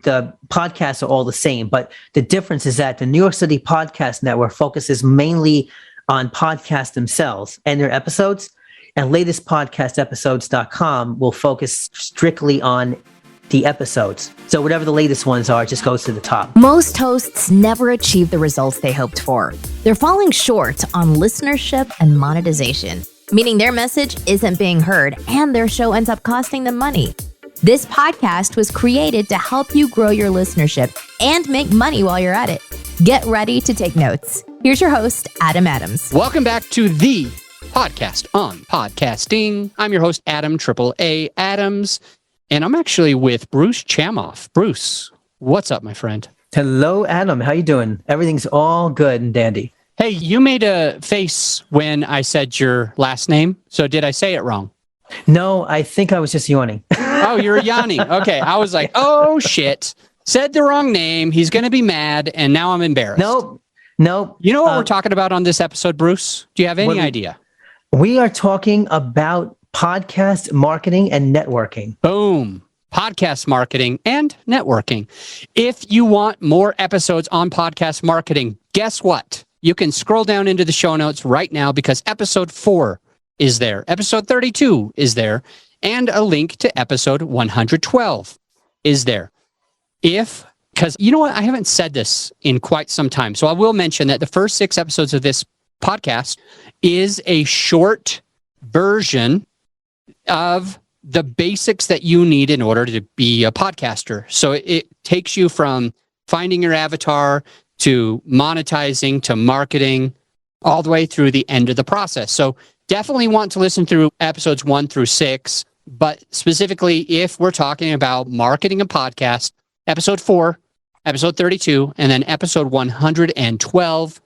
the podcasts are all the same, but the difference is that the New York City Podcast Network focuses mainly on podcasts themselves and their episodes, and latestpodcastepisodes.com will focus strictly on the episodes. So whatever the latest ones are, it just goes to the top. Most hosts never achieve the results they hoped for. They're falling short on listenership and monetization, meaning their message isn't being heard and their show ends up costing them money. This podcast was created to help you grow your listenership and make money while you're at it. Get ready to take notes. Here's your host, Adam Adams. Welcome back to the podcast on podcasting. I'm your host, Adam AAA Adams, and I'm actually with Bruce Chamoff. Bruce, what's up, my friend? Hello, Adam. How you doing? Everything's all good and dandy. Hey, you made a face when I said your last name, so did I say it wrong? No, I think I was just yawning. Oh, you're yawning. Okay, I was like, oh, shit. Said the wrong name. He's going to be mad, and now I'm embarrassed. Nope. You know what we're talking about on this episode, Bruce? Do you have any idea? We are talking about podcast marketing and networking. Boom. Podcast marketing and networking. If you want more episodes on podcast marketing, guess what? You can scroll down into the show notes right now because episode 4 is there. Episode 32 is there. And a link to episode 112 is there. Because you know what? I haven't said this in quite some time. So I will mention that the first 6 episodes of this podcast is a short version of the basics that you need in order to be a podcaster. So it takes you from finding your avatar to monetizing to marketing all the way through the end of the process. So definitely want to listen through episodes 1 through 6, but specifically if we're talking about marketing a podcast, episode 4, episode 32, and then episode 112,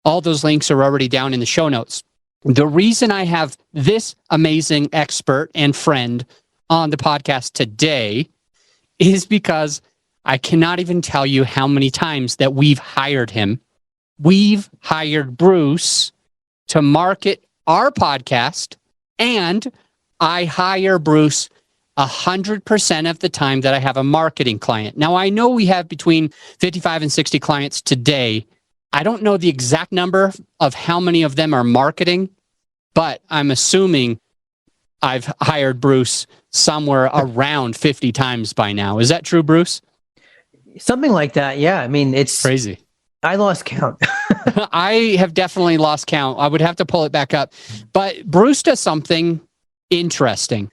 all those links are already down in the show notes. The reason I have this amazing expert and friend on the podcast today is because I cannot even tell you how many times that we've hired him. We've hired Bruce to market our podcast, and I hire Bruce 100% of the time that I have a marketing client. Now, I know we have between 55 and 60 clients today. I don't know the exact number of how many of them are marketing, but I'm assuming I've hired Bruce somewhere around 50 times by now. Is that true, Bruce? Something like that, yeah. I mean, it's crazy. I lost count. I have definitely lost count. I would have to pull it back up. But Bruce does something interesting.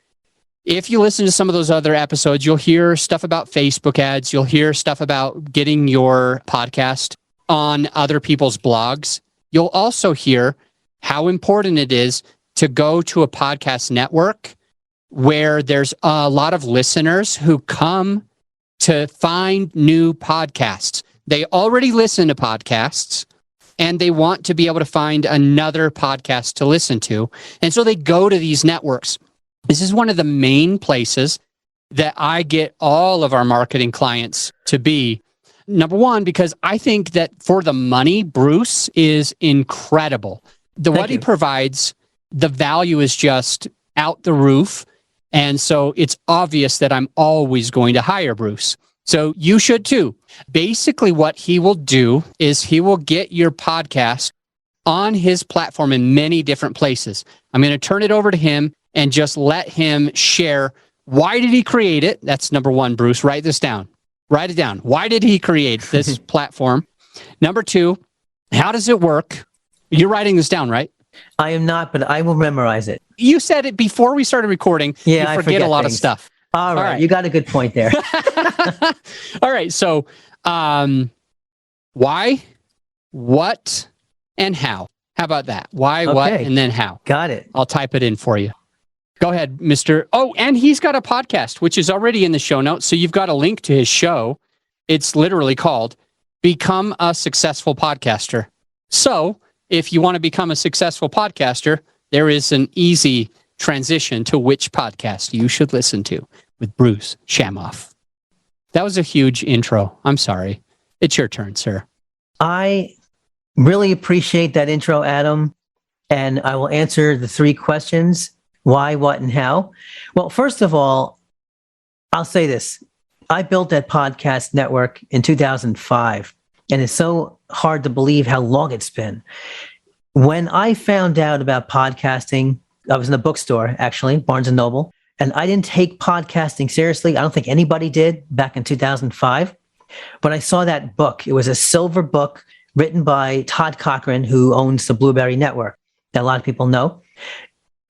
If you listen to some of those other episodes, you'll hear stuff about Facebook ads. You'll hear stuff about getting your podcast on other people's blogs. You'll also hear how important it is to go to a podcast network where there's a lot of listeners who come to find new podcasts. They already listen to podcasts and they want to be able to find another podcast to listen to. And so they go to these networks. This is one of the main places that I get all of our marketing clients to be. Number one, because I think that for the money, Bruce is incredible. What he provides, the value is just out the roof. And so it's obvious that I'm always going to hire Bruce. So you should too. Basically, what he will do is he will get your podcast on his platform in many different places. I'm going to turn it over to him and just let him share why did he create it? That's number one, Bruce. Write this down. Write it down. Why did he create this platform? Number 2, how does it work? You're writing this down, right? I am not, but I will memorize it. You said it before we started recording. Yeah, you forget a lot of stuff. All right. You got a good point there. All right. So, why, what, and how? How about that? Why, what, and then how? Got it. I'll type it in for you. Go ahead, Mr. Oh, and he's got a podcast, which is already in the show notes. So you've got a link to his show. It's literally called Become a Successful Podcaster. So if you want to become a successful podcaster, there is an easy transition to which podcast you should listen to with Bruce Chamoff. That was a huge intro. I'm sorry. It's your turn, sir. I really appreciate that intro, Adam. And I will answer the 3 questions. Why, what, and how? Well, first of all, I'll say this. I built that podcast network in 2005, and it's so hard to believe how long it's been. When I found out about podcasting, I was in a bookstore, actually, Barnes & Noble, and I didn't take podcasting seriously. I don't think anybody did back in 2005. But I saw that book. It was a silver book written by Todd Cochrane, who owns the Blubrry network that a lot of people know.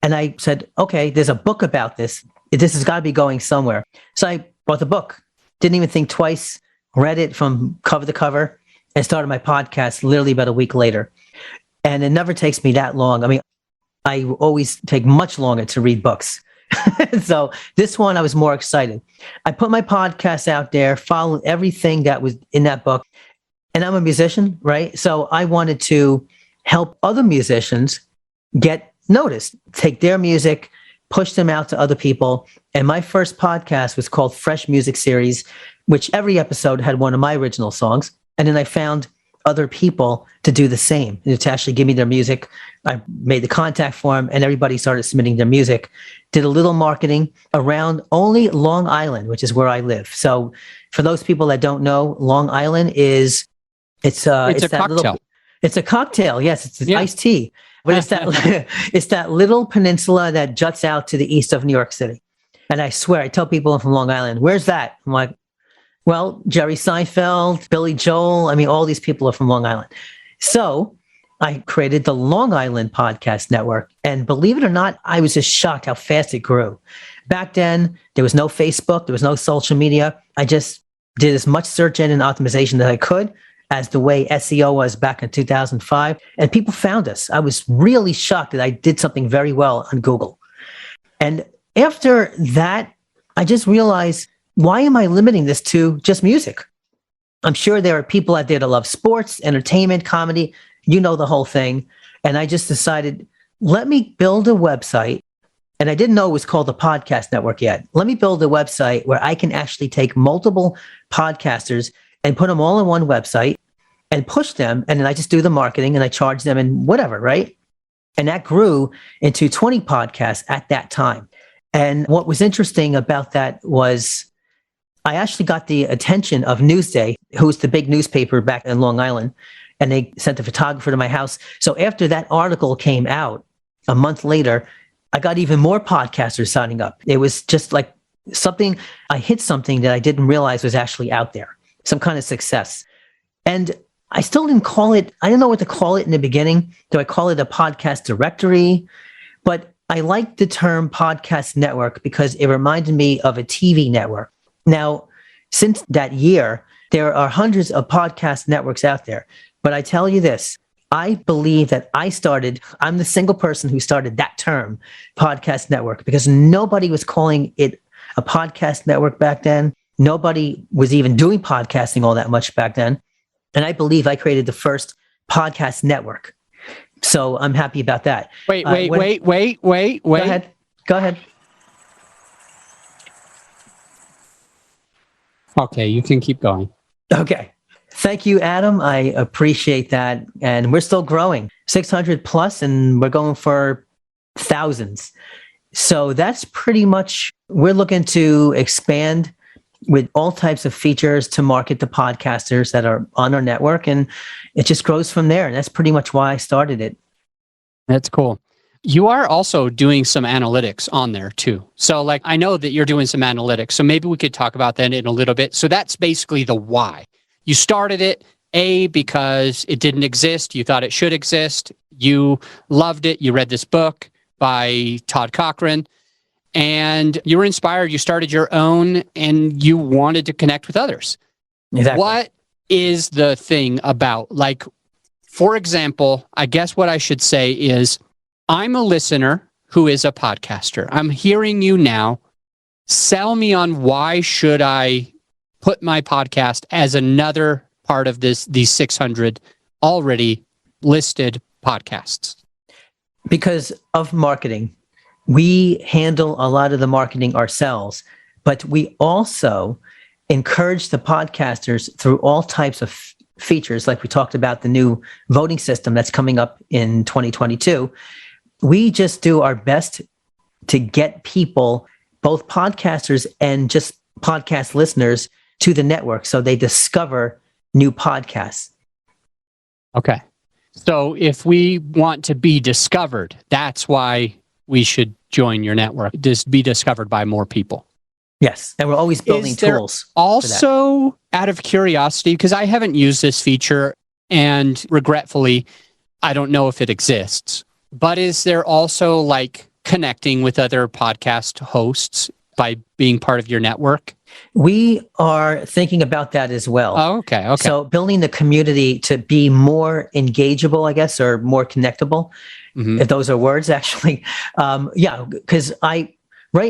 And I said, okay, there's a book about this. This has got to be going somewhere. So I bought the book, didn't even think twice, read it from cover to cover, and started my podcast literally about a week later. And it never takes me that long. I mean, I always take much longer to read books. So this one, I was more excited. I put my podcast out there, followed everything that was in that book. And I'm a musician, right? So I wanted to help other musicians get noticed, take their music, push them out to other people. And my first podcast was called Fresh Music Series, which every episode had one of my original songs. And then I found other people to do the same, to actually give me their music. I made the contact form and everybody started submitting their music. Did a little marketing around only Long Island, which is where I live. So for those people that don't know, Long Island it's a cocktail. It's a cocktail. Yes, it's iced tea. But it's that little peninsula that juts out to the east of New York City. And I swear, I tell people I'm from Long Island, where's that? I'm like, well, Jerry Seinfeld, Billy Joel, I mean, all these people are from Long Island. So I created the Long Island Podcast Network. And believe it or not, I was just shocked how fast it grew. Back then, there was no Facebook, there was no social media. I just did as much search engine optimization that I could, as the way SEO was back in 2005. And people found us. I was really shocked that I did something very well on Google. And after that, I just realized, why am I limiting this to just music? I'm sure there are people out there that love sports, entertainment, comedy, you know, the whole thing. And I just decided, let me build a website. And I didn't know it was called the Podcast Network yet. Let me build a website where I can actually take multiple podcasters and put them all on one website and push them. And then I just do the marketing and I charge them and whatever, right? And that grew into 20 podcasts at that time. And what was interesting about that was I actually got the attention of Newsday, who was the big newspaper back in Long Island, and they sent a photographer to my house. So after that article came out, a month later, I got even more podcasters signing up. It was just like I hit something that I didn't realize was actually out there, some kind of success. And I still didn't call it, I didn't know what to call it in the beginning. Do I call it a podcast directory? But I liked the term podcast network because it reminded me of a TV network. Now, since that year, there are hundreds of podcast networks out there. But I tell you this, I believe that I'm the single person who started that term, podcast network, because nobody was calling it a podcast network back then. Nobody was even doing podcasting all that much back then. And I believe I created the first podcast network. So I'm happy about that. Wait. Go ahead. Okay, you can keep going. Okay. Thank you, Adam. I appreciate that. And we're still growing, 600 plus, and we're going for thousands. So that's pretty much, we're looking to expand with all types of features to market the podcasters that are on our network. And it just grows from there. And that's pretty much why I started it. That's cool. You are also doing some analytics on there too. So like, I know that you're doing some analytics. So maybe we could talk about that in a little bit. So that's basically the why. You started it, because it didn't exist. You thought it should exist. You loved it. You read this book by Todd Cochrane and you were inspired. You started your own and you wanted to connect with others. Exactly. What is the thing about, like, for example, I guess what I should say is, I'm a listener who is a podcaster. I'm hearing you now. Sell me on why should I put my podcast as another part of these 600 already listed podcasts. Because of marketing. We handle a lot of the marketing ourselves, but we also encourage the podcasters through all types of features. Like we talked about the new voting system that's coming up in 2022. We just do our best to get people, both podcasters and just podcast listeners, to the network so they discover new podcasts. Okay. So if we want to be discovered, that's why we should join your network, just be discovered by more people. Yes. And we're always building tools. Also, out of curiosity, because I haven't used this feature and regretfully, I don't know if it exists, but is there also like connecting with other podcast hosts by being part of your network? We are thinking about that as well. Oh, okay. Okay. So building the community to be more engageable, I guess, or more connectable, if those are words, actually. Yeah, because right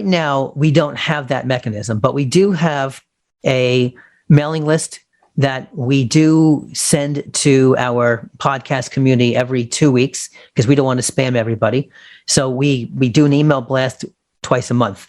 now we don't have that mechanism, but we do have a mailing list that we do send to our podcast community every 2 weeks because we don't want to spam everybody. So we do an email blast twice a month.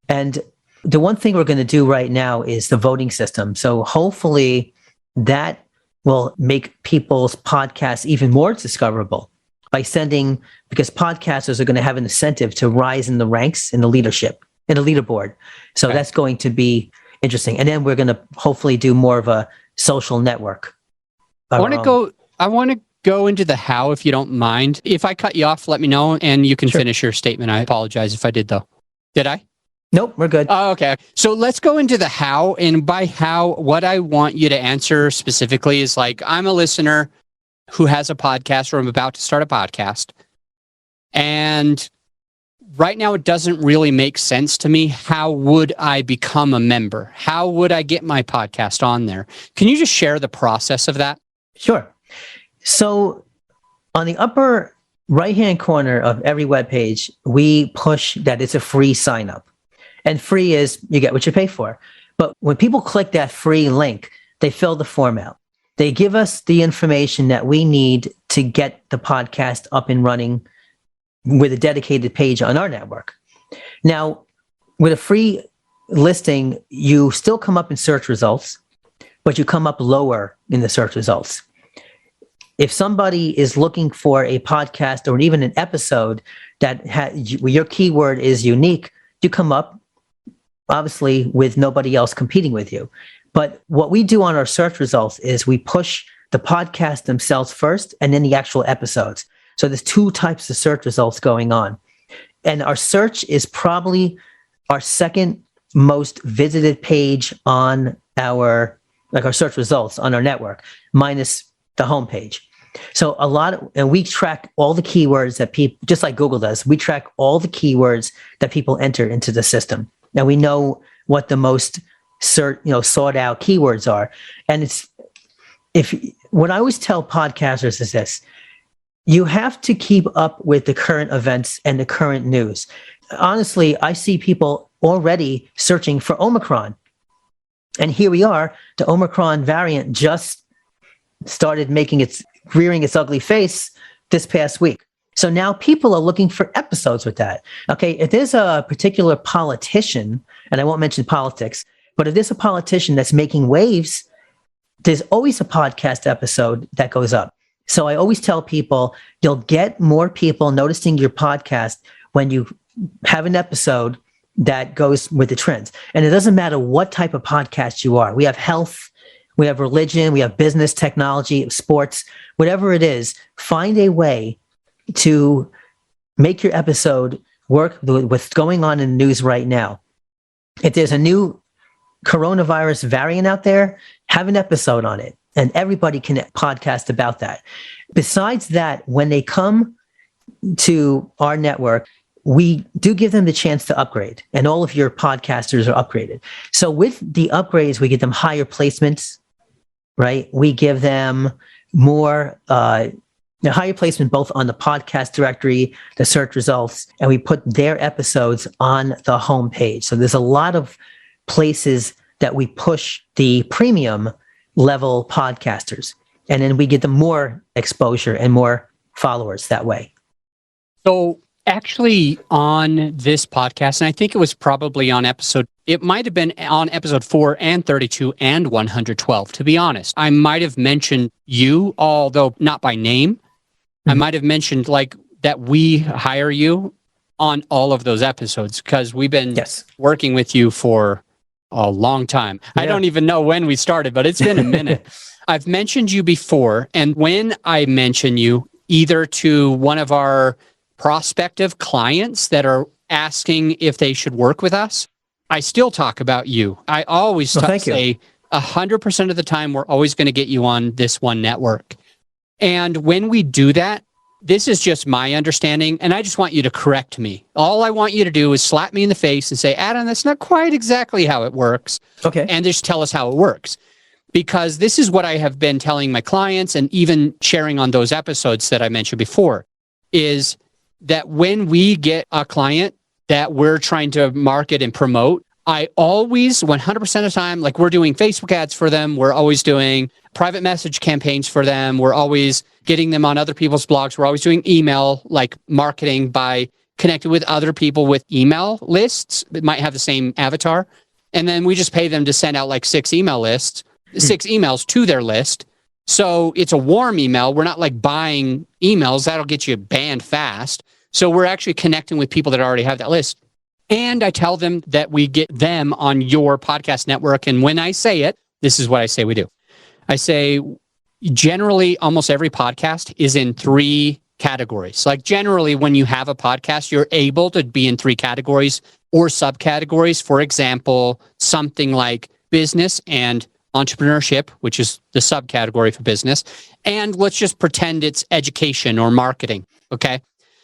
And the one thing we're going to do right now is the voting system. So hopefully that will make people's podcasts even more discoverable by sending, because podcasters are going to have an incentive to rise in the ranks, in the leadership, in the leaderboard. So that's going to be interesting. And then we're going to hopefully do more of a social network. I want to go into the how, if you don't mind. If I cut you off, let me know and you can finish your statement. I apologize if I did though. Did I? Nope, we're good. Oh, okay. So let's go into the how. And by how, what I want you to answer specifically is like, I'm a listener who has a podcast, or I'm about to start a podcast. And right now it doesn't really make sense to me. How would I become a member? How would I get my podcast on there? Can you just share the process of that? Sure. So on the upper right-hand corner of every webpage, we push that it's a free sign up. And free is you get what you pay for. But when people click that free link, they fill the form out. They give us the information that we need to get the podcast up and running with a dedicated page on our network. Now, with a free listing, you still come up in search results, but you come up lower in the search results. If somebody is looking for a podcast or even an episode that your keyword is unique, you come up, obviously, with nobody else competing with you. But what we do on our search results is we push the podcast themselves first and then the actual episodes. So there's two types of search results going on. And our search is probably our second most visited page on our search results on our network, minus the homepage. So and we track all the keywords that people, just like Google does, we track all the keywords that people enter into the system. Now we know what the most sought out keywords are. And what I always tell podcasters is this: you have to keep up with the current events and the current news. Honestly, I see people already searching for Omicron. And here we are, the Omicron variant just started rearing its ugly face this past week. So now people are looking for episodes with that. Okay, if there's a particular politician, and I won't mention politics, but if there's a politician that's making waves, there's always a podcast episode that goes up. So I always tell people, you'll get more people noticing your podcast when you have an episode that goes with the trends. And it doesn't matter what type of podcast you are. We have health, we have religion, we have business, technology, sports, whatever it is, find a way to make your episode work with what's going on in the news right now. If there's a new coronavirus variant out there, have an episode on it, and everybody can podcast about that. Besides that, when they come to our network, we do give them the chance to upgrade, and all of your podcasters are upgraded. So with the upgrades, we give them higher placements, right? We give them more higher placement both on the podcast directory, the search results, and we put their episodes on the homepage. So there's a lot of places that we push the premium level podcasters, and then we get them more exposure and more followers that way. So actually on this podcast, and I think it was probably on it might have been on episode 4 and 32 and 112, to be honest. I might have mentioned you, although not by name. Mm-hmm. I might have mentioned like that we hire you on all of those episodes because we've been working with you for a long time. Yeah. I don't even know when we started, but it's been a minute. I've mentioned you before. And when I mention you, either to one of our prospective clients that are asking if they should work with us, I still talk about you. I always say 100% of the time, we're always going to get you on this one network. And when we do that, this is just my understanding, and I just want you to correct me. All I want you to do is slap me in the face and say, Adam, that's not quite exactly how it works. Okay. And just tell us how it works. Because this is what I have been telling my clients and even sharing on those episodes that I mentioned before, is that when we get a client that we're trying to market and promote, I always, 100% of the time, like we're doing Facebook ads for them. We're always doing private message campaigns for them. We're always getting them on other people's blogs. We're always doing email, like marketing by connecting with other people with email lists that might have the same avatar. And then we just pay them to send out like 6 emails to their list. So it's a warm email. We're not like buying emails. That'll get you banned fast. So we're actually connecting with people that already have that list. And I tell them that we get them on your podcast network. And when I say it, this is what I say we do. I say, generally, almost every podcast is in 3 categories. Like generally, when you have a podcast, you're able to be in 3 categories or subcategories. For example, something like business and entrepreneurship, which is the subcategory for business. And let's just pretend it's education or marketing. Okay.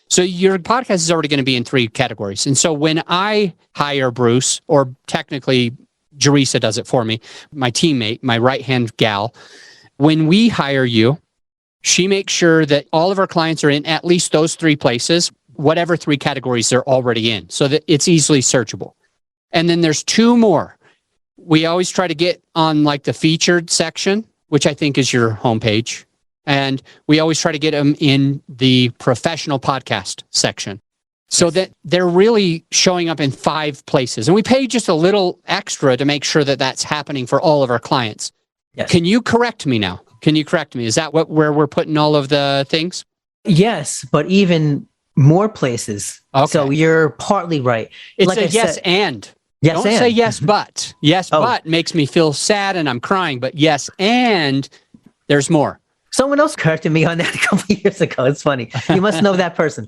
So your podcast is already going to be in 3 categories. And so when I hire Bruce, or technically Jerisa does it for me, my teammate, my right-hand gal, when we hire you, she makes sure that all of our clients are in at least those 3 places, whatever 3 categories they're already in, so that it's easily searchable. And then there's 2 more. We always try to get on like the featured section, which I think is your homepage. And we always try to get them in the professional podcast section so that they're really showing up in 5 places. And we pay just a little extra to make sure that that's happening for all of our clients. Yes. Can you correct me now? Can you correct me? Is that where we're putting all of the things? Yes, but even more places. Okay. So you're partly right. It's like a I yes said, and. Yes, Don't and. say yes, but. Yes, but makes me feel sad and I'm crying. But yes, and there's more. Someone else corrected me on that a couple of years ago. It's funny. You must know that person.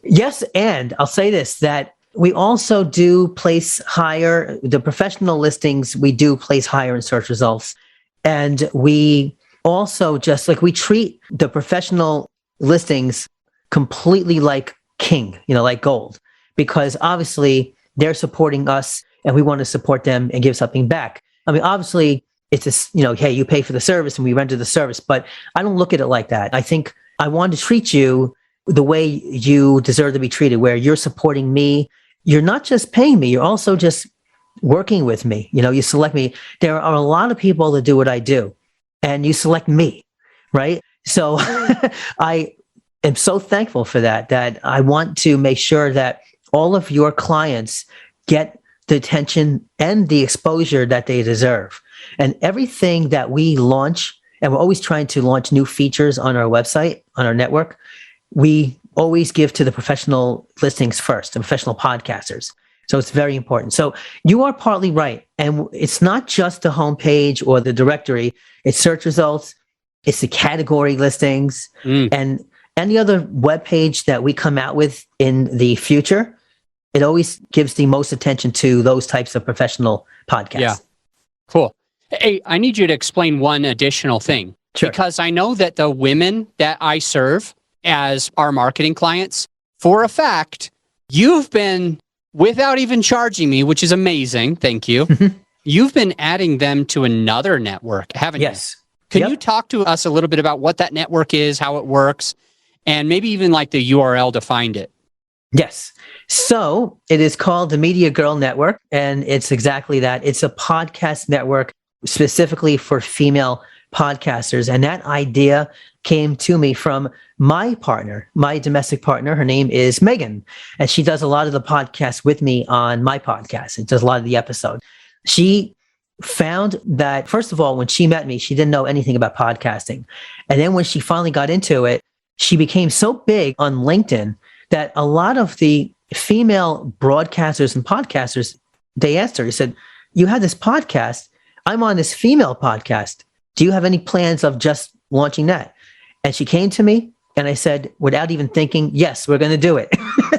Yes, and I'll say this, that we also do place higher, the professional listings, we do place higher in search results. And we also just like, we treat the professional listings completely like king, like gold, because obviously they're supporting us and we want to support them and give something back. I mean, obviously, it's hey, you pay for the service and we render the service, but I don't look at it like that. I think I want to treat you the way you deserve to be treated, where you're supporting me. You're not just paying me, you're also just working with me. You select me. There are a lot of people that do what I do and you select me, right? So I am so thankful for that I want to make sure that all of your clients get the attention and the exposure that they deserve. And everything that we launch, and we're always trying to launch new features on our website, on our network, we always give to the professional listings first, the professional podcasters. So it's very important. So you are partly right. And it's not just the homepage or the directory, it's search results, it's the category listings, and any other web page that we come out with in the future. It always gives the most attention to those types of professional podcasts. Yeah. Cool. Hey, I need you to explain one additional thing. Sure. Because I know that the women that I serve as our marketing clients, for a fact, you've been, without even charging me, which is amazing, thank you, you've been adding them to another network, haven't you? Yes. Can you talk to us a little bit about what that network is, how it works, and maybe even like the URL to find it? Yes. So it is called the Media Girl Network, and it's exactly that. It's a podcast network specifically for female podcasters. And that idea came to me from my partner, my domestic partner. Her name is Megan, and she does a lot of the podcasts with me on my podcast. It does a lot of the episodes. She found that, first of all, when she met me, she didn't know anything about podcasting. And then when she finally got into it, she became so big on LinkedIn that a lot of the female broadcasters and podcasters, they asked her, they said, you had this podcast. I'm on this female podcast. Do you have any plans of just launching that? And she came to me and I said, without even thinking, yes, we're going to do it.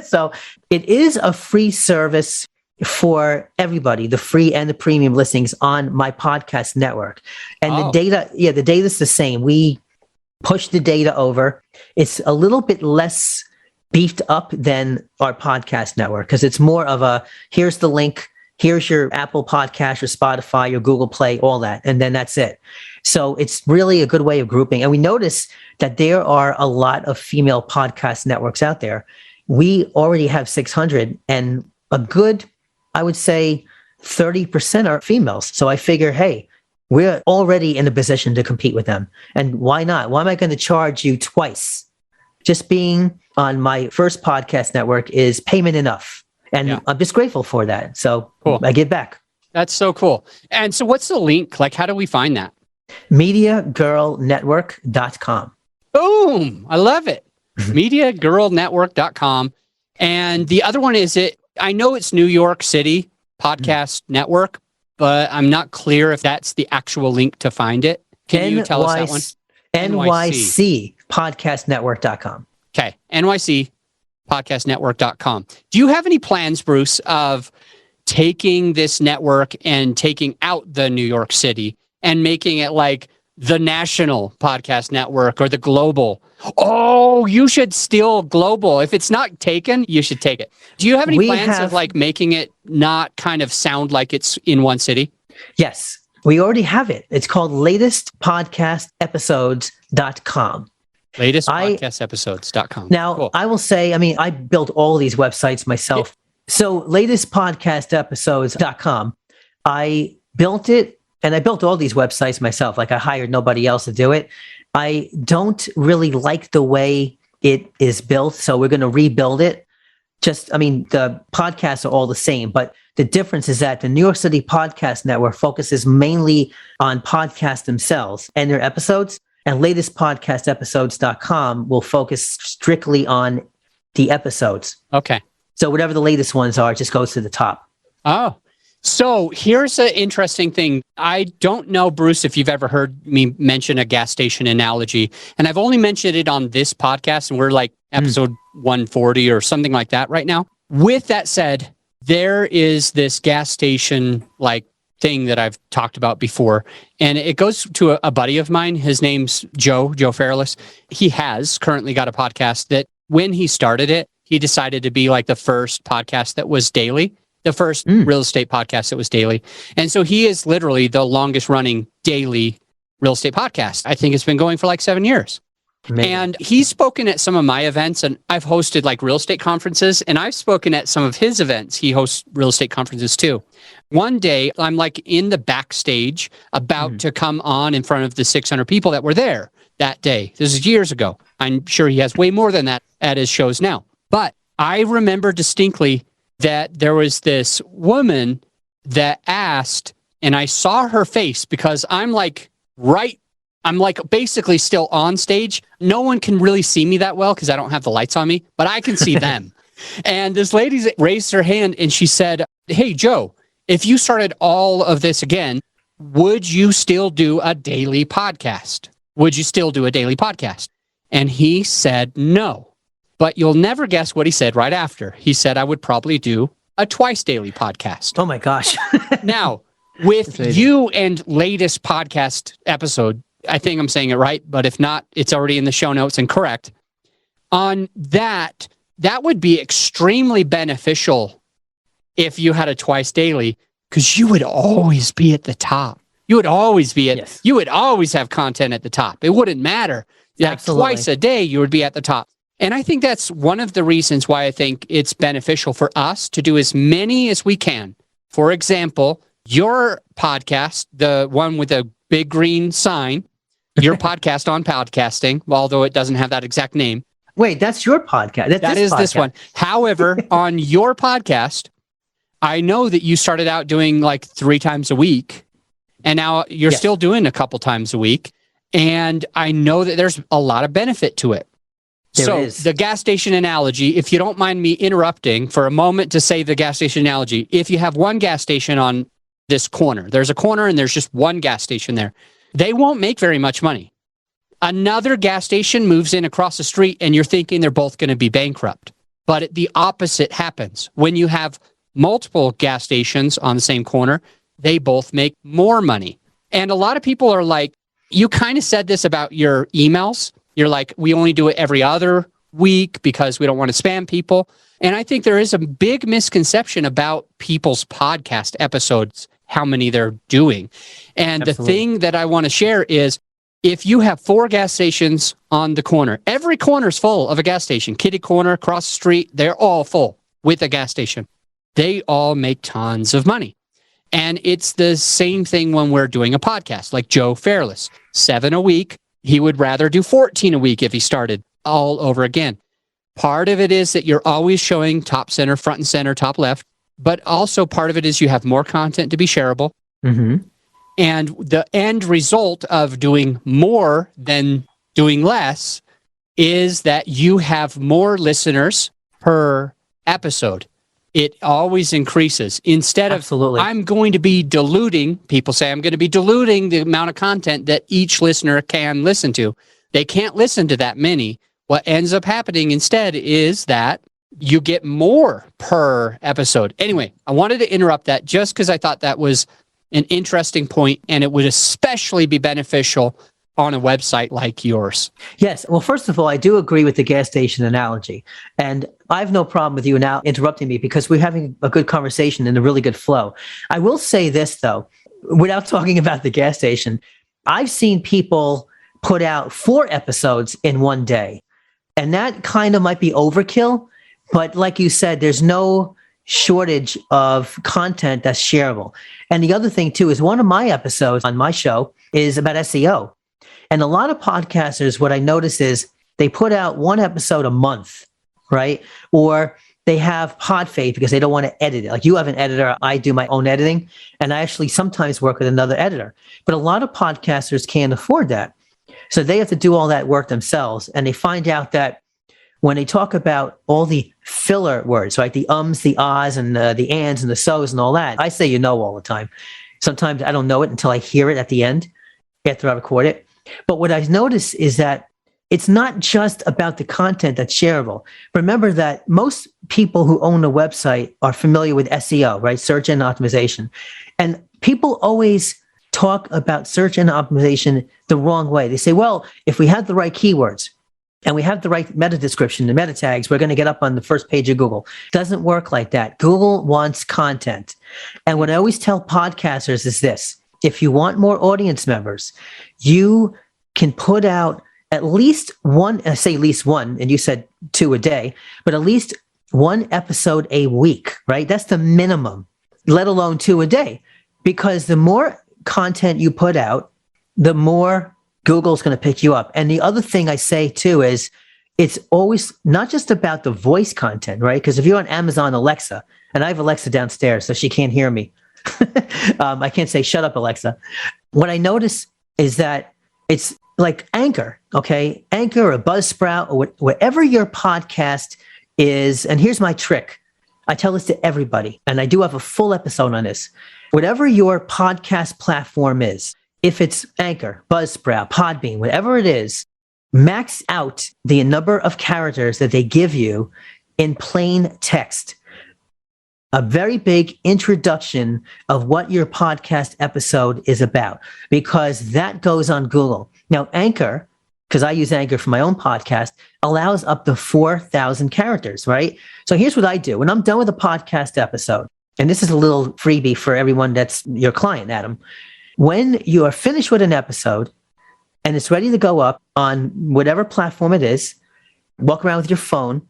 So it is a free service for everybody, the free and the premium listings on my podcast network. And the data is the same. We push the data over. It's a little bit less beefed up than our podcast network because it's more of a, here's the link, here's your Apple Podcast, your Spotify, your Google Play, all that. And then that's it. So it's really a good way of grouping. And we notice that there are a lot of female podcast networks out there. We already have 600 and a good, I would say 30% are females. So I figure, hey, we're already in a position to compete with them. And why not? Why am I going to charge you twice? Just being on my first podcast network is payment enough. And I'm just grateful for that. So cool. I give back. That's so cool. And so what's the link? Like, how do we find that? MediaGirlNetwork.com. Boom. I love it. MediaGirlNetwork.com. And the other one I know it's New York City Podcast Network, but I'm not clear if that's the actual link to find it. Can you tell us that one? NYCPodcastNetwork.com. Okay. NYCPodcastNetwork.com. Do you have any plans, Bruce, of taking this network and taking out the New York City and making it like the national podcast network or the global? Oh, you should steal global. If it's not taken, you should take it. Do you have any plans of like making it not kind of sound like it's in one city? Yes, we already have it. It's called latestpodcastepisodes.com. Latestpodcastepisodes.com. Now, cool. I will say, I built all these websites myself. Yeah. So latestpodcastepisodes.com, I built it, and I built all these websites myself. Like I hired nobody else to do it. I don't really like the way it is built, so we're going to rebuild it. The podcasts are all the same, but the difference is that the New York City Podcast Network focuses mainly on podcasts themselves and their episodes, and latestpodcastepisodes.com will focus strictly on the episodes. Okay. So whatever the latest ones are, it just goes to the top. Oh, so here's an interesting thing. I don't know, Bruce, if you've ever heard me mention a gas station analogy, and I've only mentioned it on this podcast, and we're like episode 140 or something like that right now. With that said, there is this gas station like thing that I've talked about before, and it goes to a buddy of mine. His name's Joe Fairless. He has currently got a podcast that when he started it, he decided to be like the first podcast that was daily. The first real estate podcast that was daily. And so he is literally the longest running daily real estate podcast. I think it's been going for like 7 years. Amazing. And he's spoken at some of my events, and I've hosted like real estate conferences, and I've spoken at some of his events. He hosts real estate conferences too. One day I'm like in the backstage about to come on in front of the 600 people that were there that day. This is years ago. I'm sure he has way more than that at his shows now. But I remember distinctly that there was this woman that asked, and I saw her face because I'm like basically still on stage. No one can really see me that well because I don't have the lights on me, but I can see them. And this lady raised her hand and she said, "Hey, Joe, if you started all of this again, would you still do a daily podcast? Would you still do a daily podcast?" And he said, "No." But you'll never guess what he said right after. He said, "I would probably do a twice daily podcast." Oh my gosh. Now, with you and latest podcast episode, I think I'm saying it right, but if not, it's already in the show notes and correct. On that would be extremely beneficial if you had a twice daily, because you would always be at the top. You would always be you would always have content at the top. It wouldn't matter. Like twice a day, you would be at the top. And I think that's one of the reasons why I think it's beneficial for us to do as many as we can. For example, your podcast, the one with the big green sign, your podcast on podcasting, although it doesn't have that exact name. Wait, that's your podcast. That is this one. However, on your podcast, I know that you started out doing like 3 times a week, and now you're still doing a couple times a week. And I know that there's a lot of benefit to it. So the gas station analogy, if you don't mind me interrupting for a moment to say the gas station analogy, if you have one gas station on this corner. There's a corner and there's just one gas station there. They won't make very much money. Another gas station moves in across the street and you're thinking they're both going to be bankrupt. But the opposite happens. When you have multiple gas stations on the same corner, they both make more money. And a lot of people are like, you kind of said this about your emails. You're like, we only do it every other week because we don't want to spam people. And I think there is a big misconception about people's podcast episodes, how many they're doing. And Absolutely. The thing that I want to share is, if you have 4 gas stations on the corner, every corner is full of a gas station. Kitty corner, across the street, they're all full with a gas station. They all make tons of money. And it's the same thing when we're doing a podcast, like Joe Fairless, 7 a week. He would rather do 14 a week if he started all over again. Part of it is that you're always showing top center, front and center, top left. But also part of it is you have more content to be shareable. Mm-hmm. And the end result of doing more than doing less is that you have more listeners per episode. It always increases. Instead of, Absolutely. I'm going to be diluting, people say, I'm going to be diluting the amount of content that each listener can listen to. They can't listen to that many. What ends up happening instead is that you get more per episode. Anyway, I wanted to interrupt that just because I thought that was an interesting point, and it would especially be beneficial on a website like yours. Yes. Well, first of all, I do agree with the gas station analogy. And I have no problem with you now interrupting me because we're having a good conversation and a really good flow. I will say this, though, without talking about the gas station, I've seen people put out 4 episodes in one day. And that kind of might be overkill. But like you said, there's no shortage of content that's shareable. And the other thing, too, is one of my episodes on my show is about SEO. And a lot of podcasters, what I notice is they put out 1 episode a month, right? Or they have Podfaith because they don't want to edit it. Like you have an editor, I do my own editing, and I actually sometimes work with another editor. But a lot of podcasters can't afford that. So they have to do all that work themselves. And they find out that when they talk about all the filler words, right? The ums, the ahs, and the ands, and the so's, and all that, I say you know all the time. Sometimes I don't know it until I hear it at the end, after I record it. But what I notice is that it's not just about the content that's shareable. Remember that most people who own a website are familiar with SEO, right? Search engine optimization. And people always talk about search engine optimization the wrong way. They say, well, if we have the right keywords, and we have the right meta description, the meta tags, we're going to get up on the first page of Google. Doesn't work like that. Google wants content. And what I always tell podcasters is this: if you want more audience members, you can put out at least one, I say at least one, and you said 2 a day, but at least 1 episode a week, right? That's the minimum, let alone 2 a day. Because the more content you put out, the more Google's going to pick you up. And the other thing I say too is it's always not just about the voice content, right? Because if you're on Amazon Alexa, and I have Alexa downstairs, so she can't hear me. I can't say, shut up, Alexa. What I notice is that it's like Anchor, okay? Anchor or Buzzsprout or whatever your podcast is. And here's my trick. I tell this to everybody, and I do have a full episode on this. Whatever your podcast platform is, if it's Anchor, Buzzsprout, Podbean, whatever it is, max out the number of characters that they give you in plain text. A very big introduction of what your podcast episode is about, because that goes on Google. Now, Anchor, because I use Anchor for my own podcast, allows up to 4,000 characters, right? So here's what I do. When I'm done with a podcast episode, and this is a little freebie for everyone that's your client, Adam. When you are finished with an episode and it's ready to go up on whatever platform it is, walk around with your phone,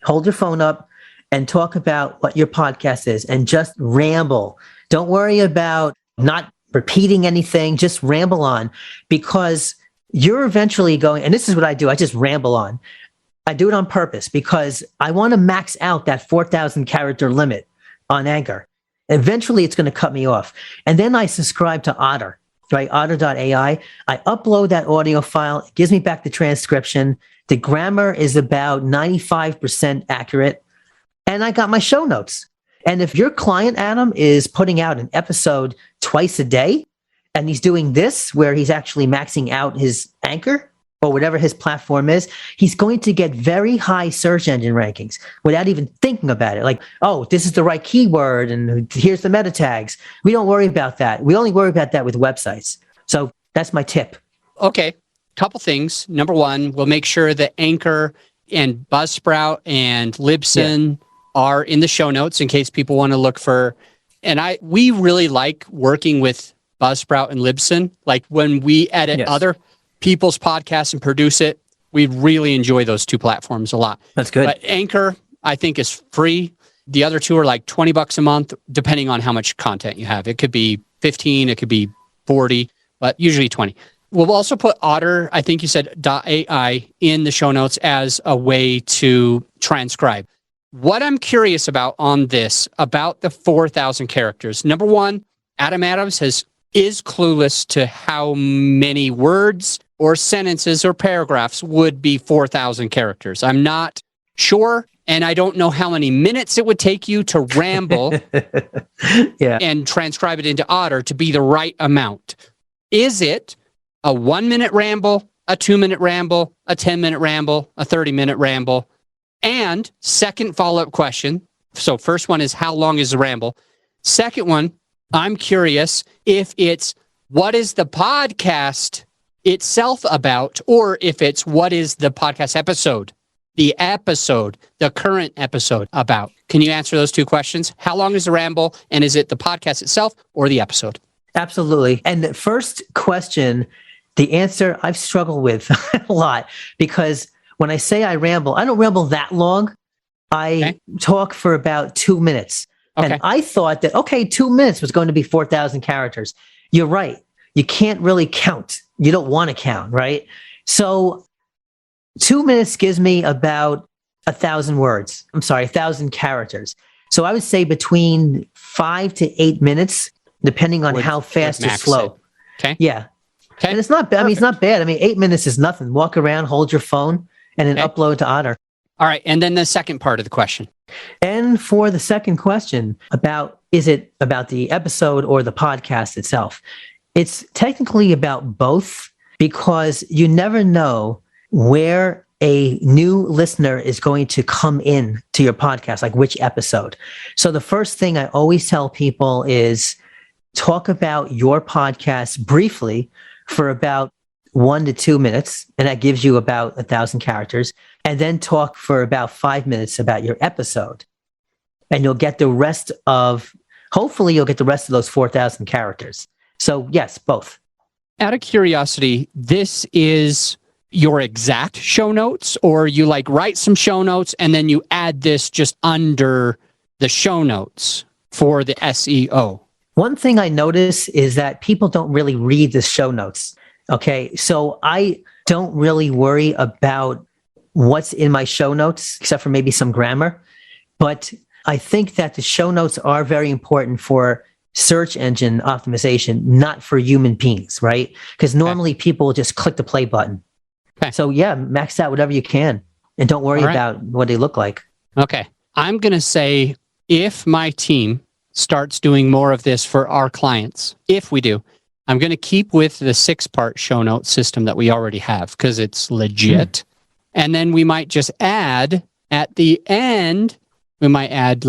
hold your phone up, and talk about what your podcast is and just ramble. Don't worry about not repeating anything, just ramble on, because you're eventually going, and this is what I do, I just ramble on. I do it on purpose because I want to max out that 4,000 character limit on Anchor. Eventually, it's going to cut me off. And then I subscribe to Otter, right? Otter.ai. I upload that audio file. It gives me back the transcription. The grammar is about 95% accurate. And I got my show notes. And if your client, Adam, is putting out an episode twice a day, and he's doing this where he's actually maxing out his Anchor or whatever his platform is, he's going to get very high search engine rankings without even thinking about it. Like, oh, this is the right keyword and here's the meta tags. We don't worry about that. We only worry about that with websites. So that's my tip. Okay. Couple things. Number one, we'll make sure that Anchor and Buzzsprout and Libsyn are in the show notes in case people want to look for. And we really like working with Buzzsprout and Libsyn. Like when we edit other people's podcasts and produce it, we really enjoy those two platforms a lot. That's good. But Anchor, I think, is free. The other two are like $20 a month, depending on how much content you have. It could be 15, it could be 40, but usually 20. We'll also put Otter, I think you said .ai, in the show notes as a way to transcribe. What I'm curious about on this, about the 4,000 characters. Number one, Adam Adams is clueless to how many words or sentences or paragraphs would be 4,000 characters. I'm not sure, and I don't know how many minutes it would take you to ramble and transcribe it into Otter to be the right amount. Is it a 1-minute ramble, a 2-minute ramble, a 10-minute ramble, a 30-minute ramble? And second follow-up question. So first one is, how long is the ramble? Second one, I'm curious if it's what is the podcast itself about, or if it's what is the podcast episode, the current episode about. Can you answer those two questions? How long is the ramble, and is it the podcast itself or the episode? Absolutely. And the first question, the answer I've struggled with a lot, because when I say I ramble, I don't ramble that long. I talk for about 2 minutes. And I thought that, 2 minutes was going to be 4,000 characters. You're right. You can't really count. You don't want to count, right? So 2 minutes gives me about 1,000 words. 1,000 characters. So I would say between 5 to 8 minutes, depending on how fast or slow. Okay. Yeah. Okay. And it's not bad. I mean, it's not bad. I mean, 8 minutes is nothing. Walk around, hold your phone, and then upload to Otter. All right. And then the second part of the question. And for the second question is it about the episode or the podcast itself? It's technically about both, because you never know where a new listener is going to come in to your podcast, like which episode. So the first thing I always tell people is talk about your podcast briefly for about 1 to 2 minutes, and that gives you about 1,000 characters, and then talk for about 5 minutes about your episode. And hopefully you'll get the rest of those 4,000 characters. So yes, both. Out of curiosity, this is your exact show notes, or you write some show notes and then you add this just under the show notes for the SEO? One thing I notice is that people don't really read the show notes. Okay, so I don't really worry about what's in my show notes, except for maybe some grammar. But I think that the show notes are very important for search engine optimization, not for human beings, right? Because normally people just click the play button. Okay. So max out whatever you can, and don't worry about what they look like. Okay. I'm going to say, if my team starts doing more of this for our clients, if we do, I'm going to keep with the 6-part show note system that we already have, because it's legit. And then we might just add at the end, we might add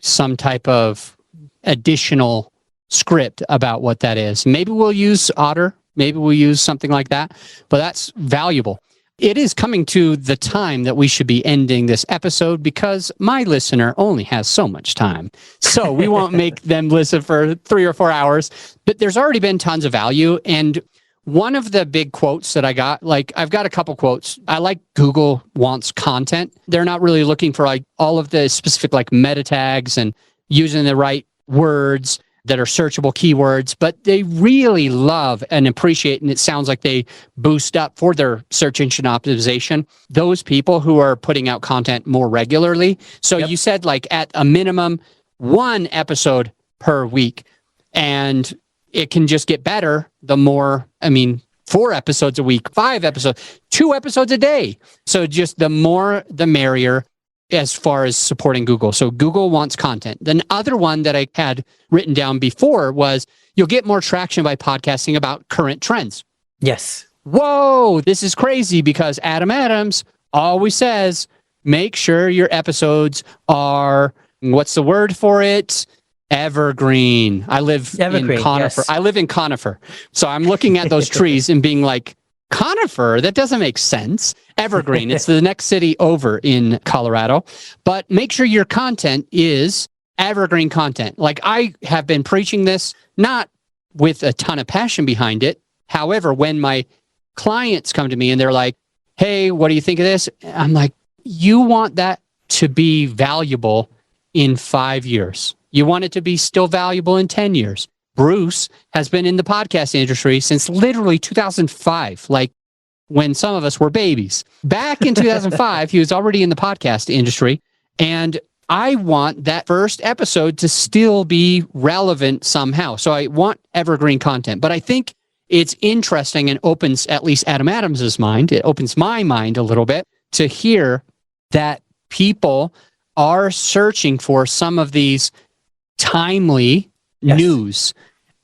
some type of additional script about what that is. Maybe we'll use Otter. Maybe we'll use something like that. But that's valuable. It is coming to the time that we should be ending this episode, because my listener only has so much time. So we won't make them listen for 3 or 4 hours. But there's already been tons of value. And one of the big quotes that I got, I've got a couple quotes. I like Google wants content. They're not really looking for all of the specific meta tags and using the right words that are searchable keywords, but they really love and appreciate, and it sounds like they boost up for their search engine optimization, those people who are putting out content more regularly. So you said at a minimum 1 episode per week, and it can just get better the more, 4 episodes a week, 5 episodes, 2 episodes a day. So just the more, the merrier. as far as supporting Google. So Google wants content. The other one that I had written down before was you'll get more traction by podcasting about current trends. Yes. Whoa, this is crazy because Adam Adams always says, make sure your episodes are, what's the word for it? Evergreen. I live in conifer. Yes. I live in conifer. So I'm looking at those trees and being like, conifer? That doesn't make sense. Evergreen. It's the next city over in Colorado. But make sure your content is evergreen content. Like I have been preaching this, not with a ton of passion behind it. However, when my clients come to me and they're like, hey, what do you think of this? I'm like, you want that to be valuable in 5 years. You want it to be still valuable in 10 years. Bruce has been in the podcast industry since literally 2005, like when some of us were babies. Back in 2005, he was already in the podcast industry. And I want that first episode to still be relevant somehow. So I want evergreen content. But I think it's interesting and opens at least Adam Adams's mind. It opens my mind a little bit to hear that people are searching for some of these timely news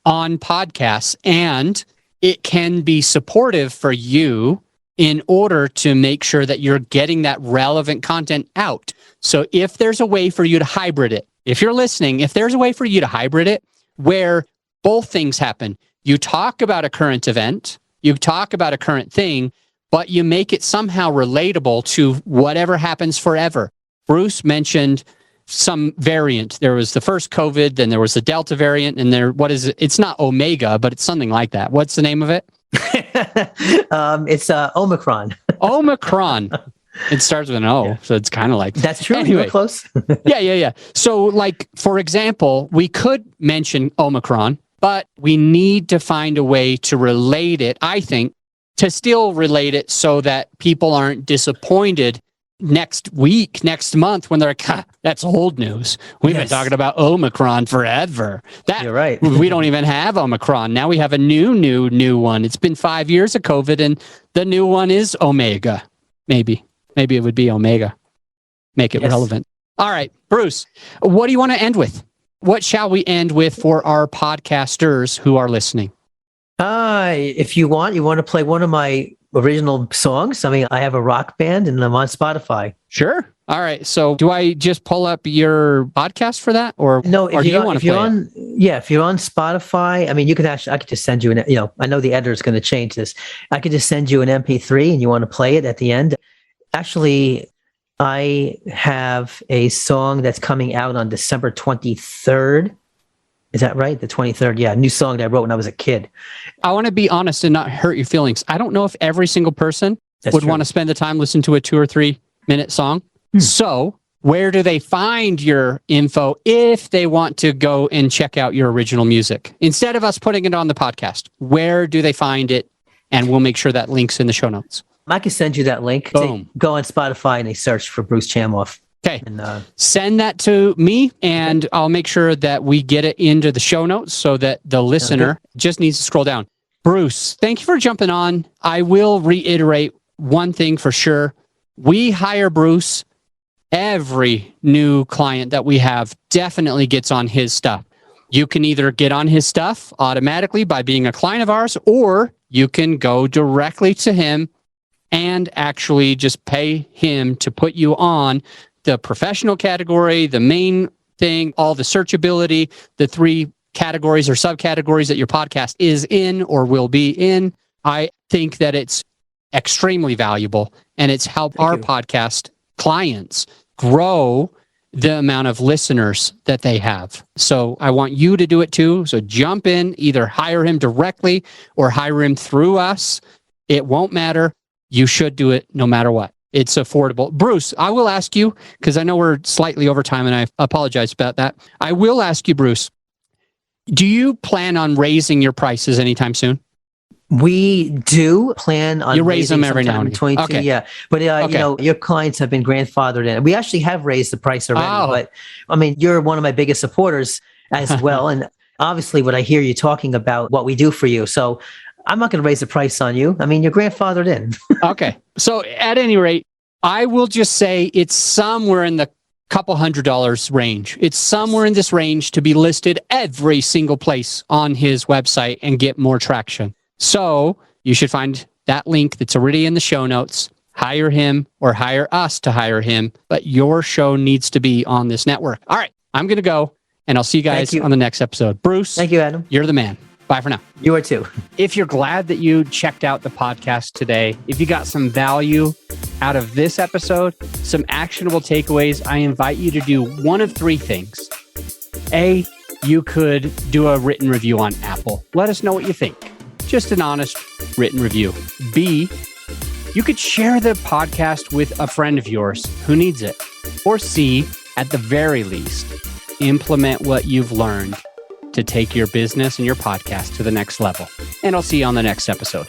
on podcasts, and it can be supportive for you in order to make sure that you're getting that relevant content out. So if there's a way for you to hybrid it, if you're listening, if there's a way for you to hybrid it where both things happen, you talk about a current event, you talk about a current thing, but you make it somehow relatable to whatever happens forever. Bruce mentioned some variant. There was the first COVID, then there was the Delta variant, and there, what is it? It's not Omega, but it's something like that. What's the name of it? It's Omicron. Omicron. It starts with an O, so it's kind of like... That's true. Anyway, you were close. Yeah. So, like, for example, we could mention Omicron, but we need to find a way to relate it, I think, to still relate it so that people aren't disappointed next week, next month, when they're like, that's old news. We've been talking about Omicron forever. You're right. We don't even have Omicron. Now we have a new one. It's been 5 years of COVID, and the new one is Omega. Maybe it would be Omega. Make it relevant. All right, Bruce, what do you want to end with? What shall we end with for our podcasters who are listening? If you want to play one of my original songs. I mean, I have a rock band and I'm on Spotify. Sure. All right. So do I just pull up your podcast for that? Or no, if you're on Spotify, I mean, you could actually, I could just send you I know the editor is going to change this. I could just send you an MP3 and you want to play it at the end. Actually, I have a song that's coming out on December 23rd. Is that right? The 23rd? Yeah, new song that I wrote when I was a kid. I want to be honest and not hurt your feelings. I don't know if every single person would want to spend the time listening to a 2 or 3 minute song. So where do they find your info if they want to go and check out your original music? Instead of us putting it on the podcast, where do they find it? And we'll make sure that link's in the show notes. I can send you that link. Boom. Go on Spotify and they search for Bruce Chamoff. Okay. Send that to me and I'll make sure that we get it into the show notes so that the listener just needs to scroll down. Bruce, thank you for jumping on. I will reiterate one thing for sure. We hire Bruce. Every new client that we have definitely gets on his stuff. You can either get on his stuff automatically by being a client of ours, or you can go directly to him and actually just pay him to put you on the professional category, the main thing, all the searchability, the 3 categories or subcategories that your podcast is in or will be in. I think that it's extremely valuable and it's helped our podcast clients grow the amount of listeners that they have. So I want you to do it too. So jump in, either hire him directly or hire him through us. It won't matter. You should do it no matter what. It's affordable. Bruce, I will ask you, because I know we're slightly over time and I apologize about that. I will ask you, Bruce, do you plan on raising your prices anytime soon? We do plan on you raise them every now and then. Okay. Yeah. But, your clients have been grandfathered in. We actually have raised the price already, but I mean, you're one of my biggest supporters as well. And obviously what I hear you talking about what we do for you. So I'm not going to raise the price on you. I mean, you're grandfathered in. Okay. So at any rate, I will just say it's somewhere in the couple $100 range. It's somewhere in this range to be listed every single place on his website and get more traction. So you should find that link that's already in the show notes. Hire him or hire us to hire him. But your show needs to be on this network. All right, I'm going to go, and I'll see you guys on the next episode. Bruce, thank you, Adam. You're the man. Bye for now. You are too. If you're glad that you checked out the podcast today, if you got some value out of this episode, some actionable takeaways, I invite you to do one of three things. A, you could do a written review on Apple. Let us know what you think. Just an honest written review. B, you could share the podcast with a friend of yours who needs it. Or C, at the very least, implement what you've learned to take your business and your podcast to the next level. And I'll see you on the next episode.